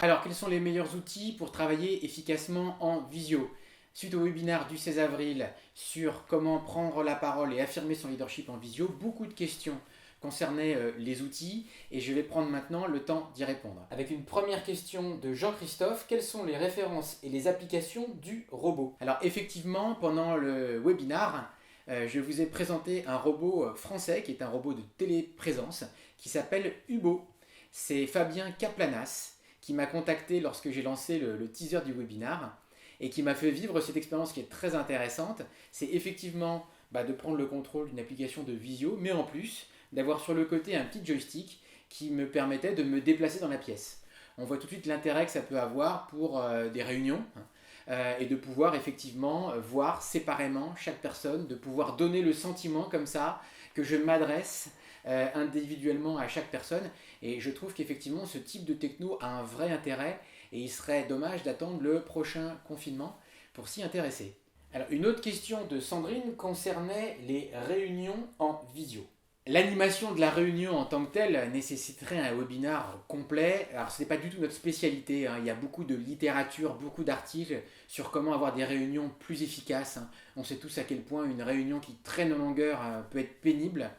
Alors, quels sont les meilleurs outils pour travailler efficacement en visio? Suite au webinaire du 16 avril sur comment prendre la parole et affirmer son leadership en visio, beaucoup de questions concernaient les outils et je vais prendre maintenant le temps d'y répondre. Avec une première question de Jean-Christophe, quelles sont les références et les applications du robot? Alors effectivement, pendant le webinaire, je vous ai présenté un robot français qui est un robot de téléprésence qui s'appelle Hubo. C'est Fabien Kaplanas qui m'a contacté lorsque j'ai lancé le teaser du webinaire et qui m'a fait vivre cette expérience qui est très intéressante. C'est effectivement de prendre le contrôle d'une application de visio, mais en plus d'avoir sur le côté un petit joystick qui me permettait de me déplacer dans la pièce. On voit tout de suite l'intérêt que ça peut avoir pour des réunions et de pouvoir effectivement voir séparément chaque personne, de pouvoir donner le sentiment comme ça que je m'adresse individuellement à chaque personne. Et je trouve qu'effectivement ce type de techno a un vrai intérêt et il serait dommage d'attendre le prochain confinement pour s'y intéresser. Alors une autre question de Sandrine concernait les réunions en visio. L'animation de la réunion en tant que telle nécessiterait un webinaire complet. Alors ce n'est pas du tout notre spécialité, hein. Il y a beaucoup de littérature, beaucoup d'articles sur comment avoir des réunions plus efficaces, hein. On sait tous à quel point une réunion qui traîne en longueur peut être pénible.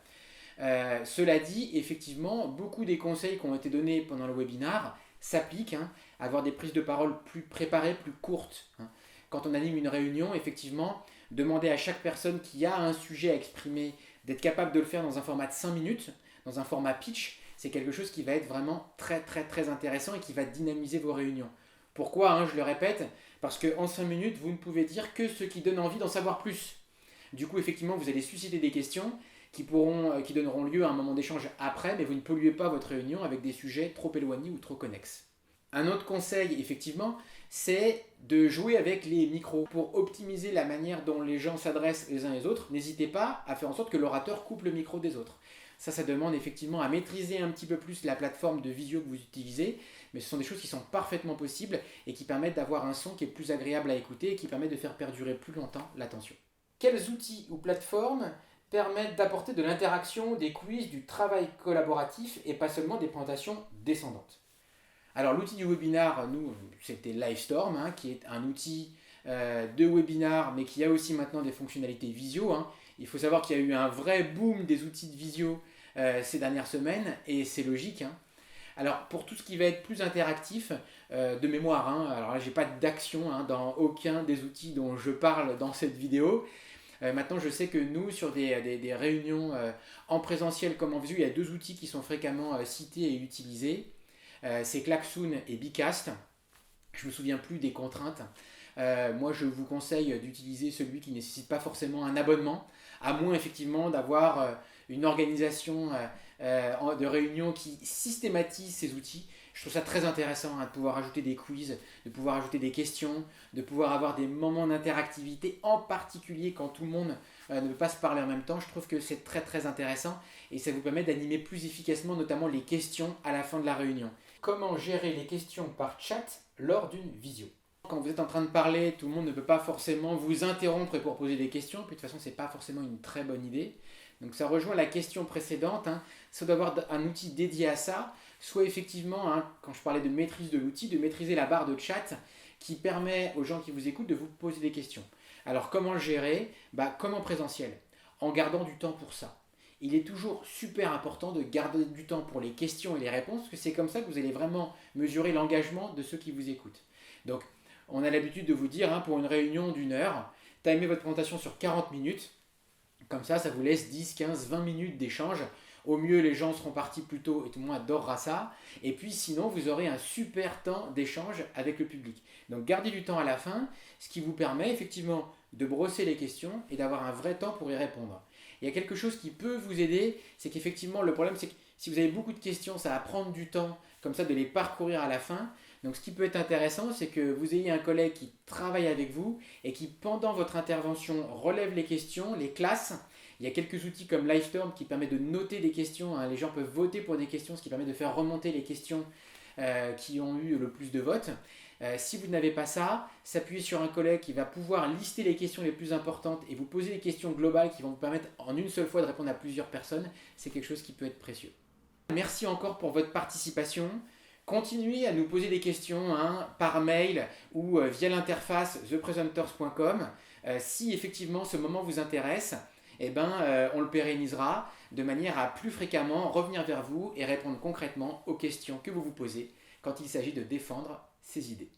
Cela dit, effectivement, beaucoup des conseils qui ont été donnés pendant le webinaire s'appliquent, hein, à avoir des prises de parole plus préparées, plus courtes, hein. Quand on anime une réunion, effectivement, demander à chaque personne qui a un sujet à exprimer d'être capable de le faire dans un format de 5 minutes, dans un format pitch, c'est quelque chose qui va être vraiment très très très intéressant et qui va dynamiser vos réunions. Pourquoi, hein, je le répète? Parce qu'en 5 minutes, vous ne pouvez dire que ce qui donne envie d'en savoir plus. Du coup, effectivement, vous allez susciter des questions qui donneront lieu à un moment d'échange après, mais vous ne polluez pas votre réunion avec des sujets trop éloignés ou trop connexes. Un autre conseil, effectivement, c'est de jouer avec les micros. Pour optimiser la manière dont les gens s'adressent les uns les autres, n'hésitez pas à faire en sorte que l'orateur coupe le micro des autres. Ça demande effectivement à maîtriser un petit peu plus la plateforme de visio que vous utilisez, mais ce sont des choses qui sont parfaitement possibles et qui permettent d'avoir un son qui est plus agréable à écouter et qui permettent de faire perdurer plus longtemps l'attention. Quels outils ou plateformes permettent d'apporter de l'interaction, des quiz, du travail collaboratif et pas seulement des présentations descendantes? Alors l'outil du webinar, nous, c'était Livestorm, hein, qui est un outil de webinar, mais qui a aussi maintenant des fonctionnalités visio, hein. Il faut savoir qu'il y a eu un vrai boom des outils de visio ces dernières semaines, et c'est logique, hein. Alors pour tout ce qui va être plus interactif, de mémoire, hein, alors là j'ai pas d'action, hein, dans aucun des outils dont je parle dans cette vidéo. Maintenant je sais que nous, sur des réunions en présentiel comme en visio, il y a deux outils qui sont fréquemment cités et utilisés. C'est Klaxoon et Bcast. Je ne me souviens plus des contraintes. Moi, je vous conseille d'utiliser celui qui ne nécessite pas forcément un abonnement, à moins effectivement d'avoir une organisation de réunion qui systématise ces outils. Je trouve ça très intéressant, hein, de pouvoir ajouter des quiz, de pouvoir ajouter des questions, de pouvoir avoir des moments d'interactivité, en particulier quand tout le monde ne peut pas se parler en même temps. Je trouve que c'est très très intéressant et ça vous permet d'animer plus efficacement notamment les questions à la fin de la réunion. Comment gérer les questions par chat lors d'une visio? Quand vous êtes en train de parler, tout le monde ne peut pas forcément vous interrompre pour poser des questions, puis de toute façon ce n'est pas forcément une très bonne idée. Donc ça rejoint la question précédente, hein. Ça doit avoir un outil dédié à ça, soit effectivement, hein, quand je parlais de maîtrise de l'outil, de maîtriser la barre de chat qui permet aux gens qui vous écoutent de vous poser des questions. Alors comment le gérer? Comme en présentiel, en gardant du temps pour ça. Il est toujours super important de garder du temps pour les questions et les réponses, parce que c'est comme ça que vous allez vraiment mesurer l'engagement de ceux qui vous écoutent. Donc, on a l'habitude de vous dire, hein, pour une réunion d'une heure, timez votre présentation sur 40 minutes, comme ça vous laisse 10, 15, 20 minutes d'échange. Au mieux, les gens seront partis plus tôt et tout le monde adorera ça. Et puis sinon, vous aurez un super temps d'échange avec le public. Donc gardez du temps à la fin, ce qui vous permet effectivement de brosser les questions et d'avoir un vrai temps pour y répondre. Il y a quelque chose qui peut vous aider, c'est qu'effectivement, le problème c'est que si vous avez beaucoup de questions, ça va prendre du temps comme ça de les parcourir à la fin. Donc ce qui peut être intéressant, c'est que vous ayez un collègue qui travaille avec vous et qui, pendant votre intervention, relève les questions, les classe. Il y a quelques outils comme Livestorm qui permet de noter des questions, hein. Les gens peuvent voter pour des questions, ce qui permet de faire remonter les questions qui ont eu le plus de votes. Si vous n'avez pas ça, s'appuyer sur un collègue qui va pouvoir lister les questions les plus importantes et vous poser des questions globales qui vont vous permettre en une seule fois de répondre à plusieurs personnes, c'est quelque chose qui peut être précieux. Merci encore pour votre participation. Continuez à nous poser des questions par mail ou via l'interface thepresenters.com. Si effectivement ce moment vous intéresse, on le pérennisera de manière à plus fréquemment revenir vers vous et répondre concrètement aux questions que vous vous posez quand il s'agit de défendre ces idées.